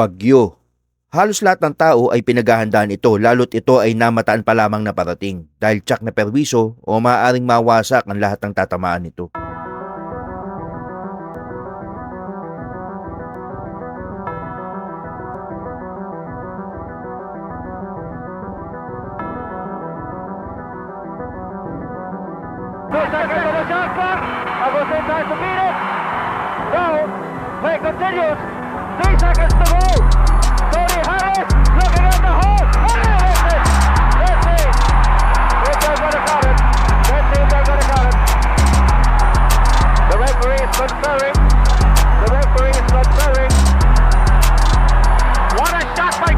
Bagyo. Halos lahat ng tao ay pinaghahandaan ito lalo't ito ay namataan pa lamang na parating dahil tsak na perwiso o maaaring mawasak ang lahat ng tatamaan nito. Play continues. 3 seconds to go. Tony Harris looking at the hole. And that's it. That's it. If they're going to count it. Let's see if they're going to count it. The referee is conferring. The referee is conferring. What a shot by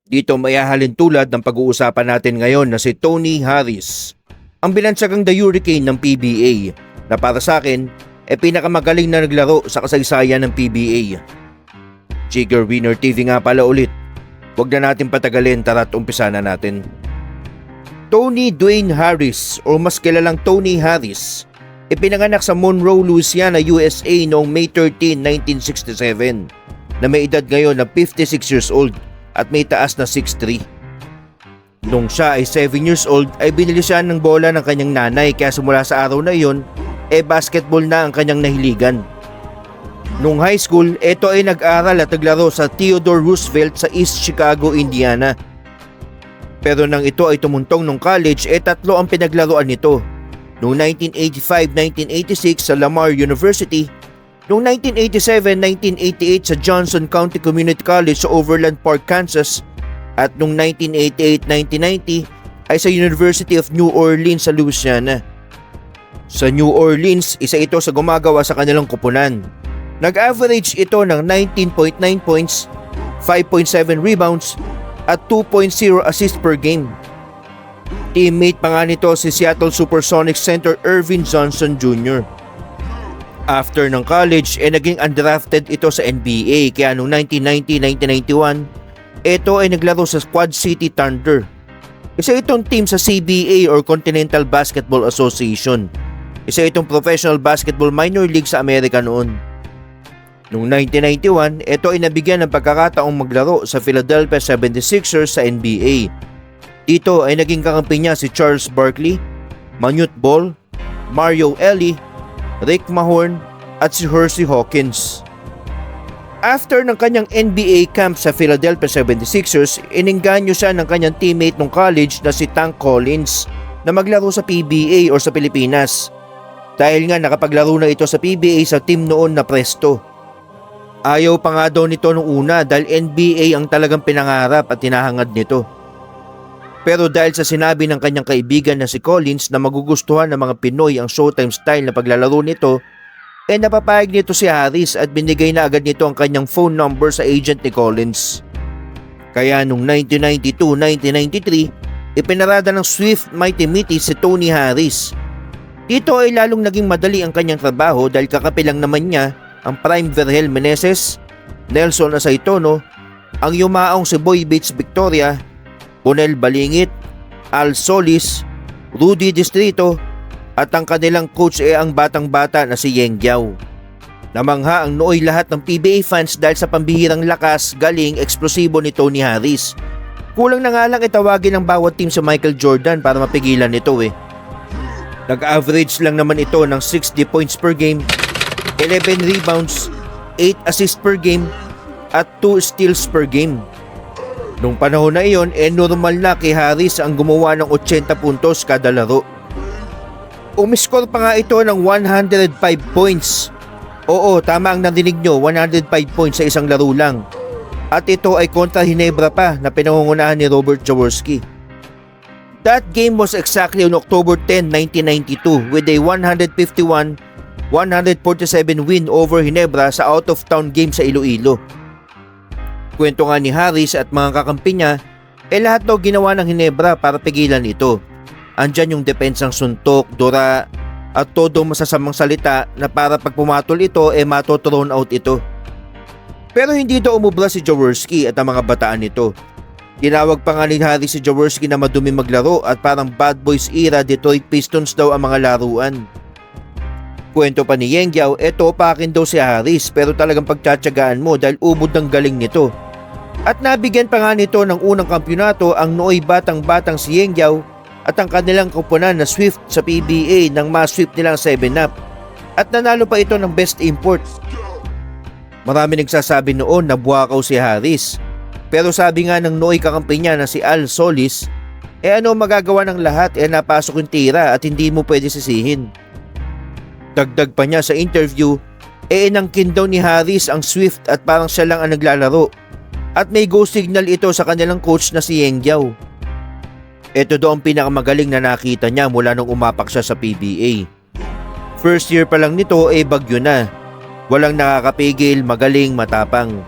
Dito may hahalin tulad ng pag-uusapan natin ngayon na si Tony Harris, ang binansagang The Hurricane ng PBA na para sa akin ay pinakamagaling na naglaro sa kasaysayan ng PBA. Jigger Winner TV nga pala ulit. Huwag na natin patagalin, tara't umpisa na natin. Tony Dwayne Harris o mas kilalang Tony Harris ipinanganak sa Monroe, Louisiana, USA noong May 13, 1967 na may edad ngayon na 56 years old at may taas na 6'3". Nung siya ay 7 years old ay binili siya ng bola ng kanyang nanay kaya simula sa araw na iyon basketball na ang kanyang nahiligan. Nung high school, ito ay nag-aral at naglaro sa Theodore Roosevelt sa East Chicago, Indiana. Pero nang ito ay tumuntong nung college tatlo ang pinaglaruan nito. Noong 1985-1986 sa Lamar University, noong 1987-1988 sa Johnson County Community College sa Overland Park, Kansas at noong 1988-1990 ay sa University of New Orleans sa Louisiana. Sa New Orleans, isa ito sa gumagawa sa kanilang kupunan. Nag-average ito ng 19.9 points, 5.7 rebounds at 2.0 assists per game. Teammate pa nga nito si Seattle Supersonics center Ervin Johnson Jr. After ng college, naging undrafted ito sa NBA kaya noong 1990-1991, ito ay naglaro sa Quad City Thunder. Isa itong team sa CBA or Continental Basketball Association. Isa itong professional basketball minor league sa Amerika noon. Noong 1991, ito ay nabigyan ng pagkakataong maglaro sa Philadelphia 76ers sa NBA. Dito ay naging kakampi niya si Charles Barkley, Manute Bol, Mario Elie, Rick Mahorn at si Hersey Hawkins. After ng kanyang NBA camp sa Philadelphia 76ers, inengganyo siya ng kanyang teammate nung college na si Tank Collins na maglaro sa PBA o sa Pilipinas. Dahil nga nakapaglaro na ito sa PBA sa team noon na Presto. Ayaw pa nga daw nito nung una dahil NBA ang talagang pinangarap at tinahangad nito. Pero dahil sa sinabi ng kanyang kaibigan na si Collins na magugustuhan ng mga Pinoy ang Showtime style na paglalaro nito, napapayag nito si Harris at binigay na agad nito ang kanyang phone number sa agent ni Collins. Kaya noong 1992-1993, ipinarada ng Swift Mighty Mitty si Tony Harris. Dito ay lalong naging madali ang kanyang trabaho dahil kakapilang naman niya ang prime Vergel Meneses, Nelson Asaitono, ang yumaong si Boy Bates Victoria, Bonel Balingit, Al Solis, Rudy Distrito at ang kanilang coach ang batang-bata na si Yeng Giao. Namangha ang nooy lahat ng PBA fans dahil sa pambihirang lakas, galing, eksplosibo ni Tony Harris. Kulang na nga lang itawagin ang bawat team sa Michael Jordan para mapigilan ito Nag-average lang naman ito ng 60 points per game, 11 rebounds, 8 assists per game at 2 steals per game. Nung panahon na iyon, normal na kay Harris ang gumawa ng 80 puntos kada laro. Umiskor pa nga ito ng 105 points. Oo, tama ang narinig nyo, 105 points sa isang laro lang. At ito ay kontra Ginebra pa na pinangungunahan ni Robert Jaworski. That game was exactly on October 10, 1992 with a 151-147 win over Ginebra sa out-of-town game sa Iloilo. Kwento nga ni Harris at mga kakampi niya, lahat daw ginawa ng Ginebra para pigilan ito. Andyan yung depensang suntok, dura at todo masasamang salita na para pag pumatol ito mato-thrown out ito. Pero hindi daw umubra si Jaworski at ang mga bataan nito. Tinawag pa nga ni Harris si Jaworski na madumi maglaro at parang bad boys era Detroit Pistons daw ang mga laruan. Kwento pa ni Yengyao, eto pakin daw si Harris pero talagang pagtsatsagaan mo dahil ubod ng galing nito. At nabigyan pa nga nito ng unang kampyonato ang nooy batang-batang si Yengyao at ang kanilang kupunan na Swift sa PBA nang ma-sweep nilang 7-up. At nanalo pa ito ng best import. Marami nagsasabi noon na buwakaw si Harris. Pero sabi nga ng nooy kakampi niya na si Al Solis, ano magagawa ng lahat napasok yung tira at hindi mo pwede sisihin. Dagdag pa niya sa interview, inangkin daw ni Harris ang Swift at parang siya lang ang naglalaro. At may go signal ito sa kanilang coach na si Yengyao. Ito daw ang pinakamagaling na nakita niya mula nung umapak siya sa PBA. First year pa lang nito bagyo na. Walang nakakapigil, magaling, matapang.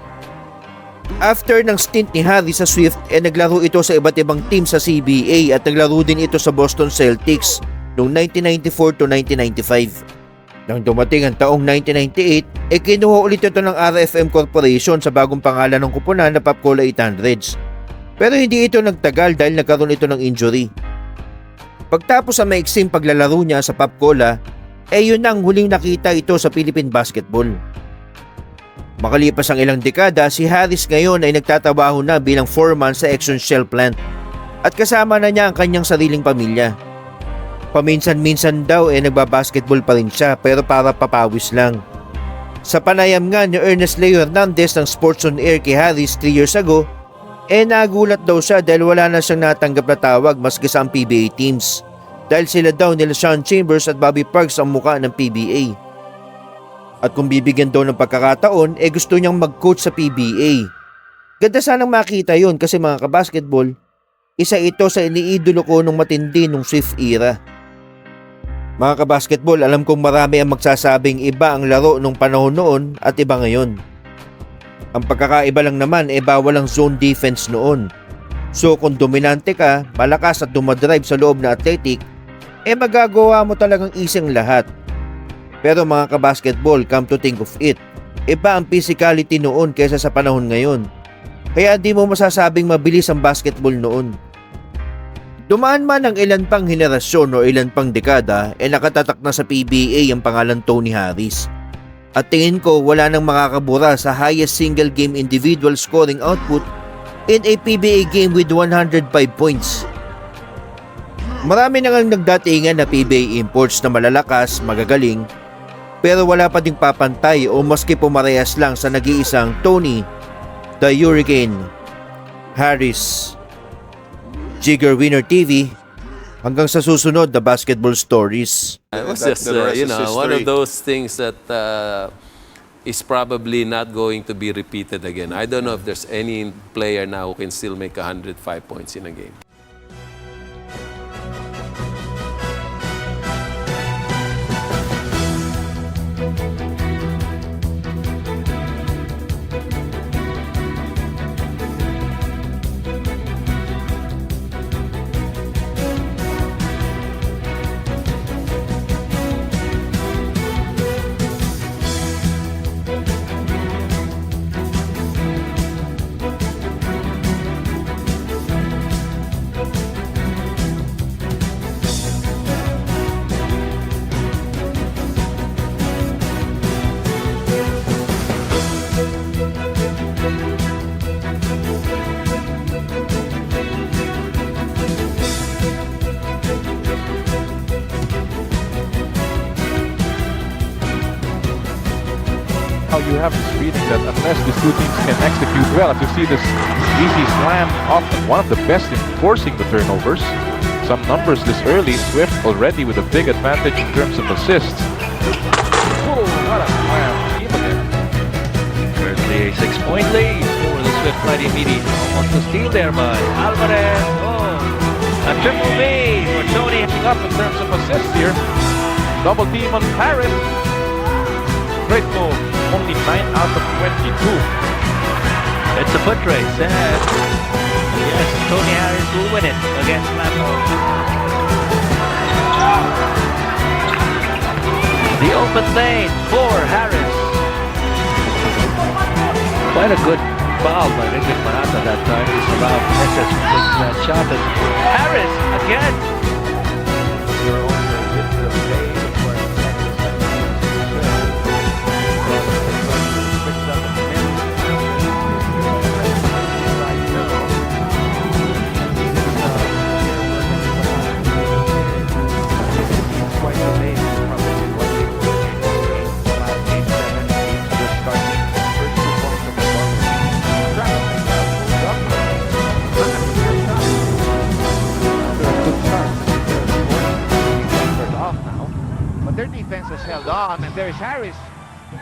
After ng stint ni Harris sa Swift, naglaro ito sa iba't ibang team sa CBA at naglaro din ito sa Boston Celtics noong 1994 to 1995. Nang dumating ang taong 1998, kinuha ulit ito ng RFM Corporation sa bagong pangalan ng kupunan na Popcola 800s. Pero hindi ito nagtagal dahil nagkaroon ito ng injury. Pagtapos sa maiksing paglalaro niya sa Popcola, yun ang huling nakita ito sa Philippine basketball. Makalipas ang ilang dekada, si Harris ngayon ay nagtatrabaho na bilang foreman sa Exxon Shell plant at kasama na niya ang kanyang sariling pamilya. Paminsan-minsan daw nagbabasketball pa rin siya pero para papawis lang. Sa panayam nga ni Ernest Leo Hernandez ng Sports on Air kay Harris 3 years ago, nagulat daw siya dahil wala na siyang natanggap na tawag maski sa ang PBA teams. Dahil sila daw nila Sean Chambers at Bobby Parks ang muka ng PBA. At kung bibigyan daw ng pagkakataon, gusto niyang mag-coach sa PBA. Ganda sanang makita yon kasi mga kabasketball, isa ito sa iniidolo ko nung matindi nung Swift era. Mga kabasketball, alam kong marami ang magsasabing iba ang laro nung panahon noon at iba ngayon. Ang pagkakaiba lang naman bawal ang zone defense noon. So kung dominante ka, malakas at dumadrive sa loob na athletic, magagawa mo talagang easy ang lahat. Pero mga kabasketball, come to think of it, iba ang physicality noon kaysa sa panahon ngayon. Kaya di mo masasabing mabilis ang basketball noon. Dumaan man ang ilan pang henerasyon o ilan pang dekada, nakatatak na sa PBA ang pangalan Tony Harris. At tingin ko wala nang makakabura sa highest single game individual scoring output in a PBA game with 105 points. Marami na ngang nagdatingan na PBA imports na malalakas, magagaling, pero wala pa ding papantay o maski pumarehas lang sa nag-iisang Tony the Hurricane Harris. Jigger Winner TV, hanggang sa susunod na basketball stories. It was just, one of those things that is probably not going to be repeated again. I don't know if there's any player now who can still make 105 points in a game. How you have this feeling that unless these two teams can execute well, as you see this easy slam often one of the best in forcing the turnovers. Some numbers this early, Swift already with a big advantage in terms of assists. Oh, what a slam, team again. Currently a 6-point lead for the Swift Mighty Meaty. Almost a steal there by Alvarez. Oh, a triple V for Tony. Up in terms of assists here. Double team on Harris. Great move. Only 9 out of 22. It's a foot race. And yes, Tony Harris will win it against Lato. The open lane for Harris. Quite a good fouled by Riddick Manata that time. It's around Meses who takes that shot. And Harris again. You're also with the play for But their defense has held on, and there is Harris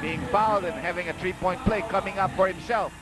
being fouled and having a three-point play coming up for himself.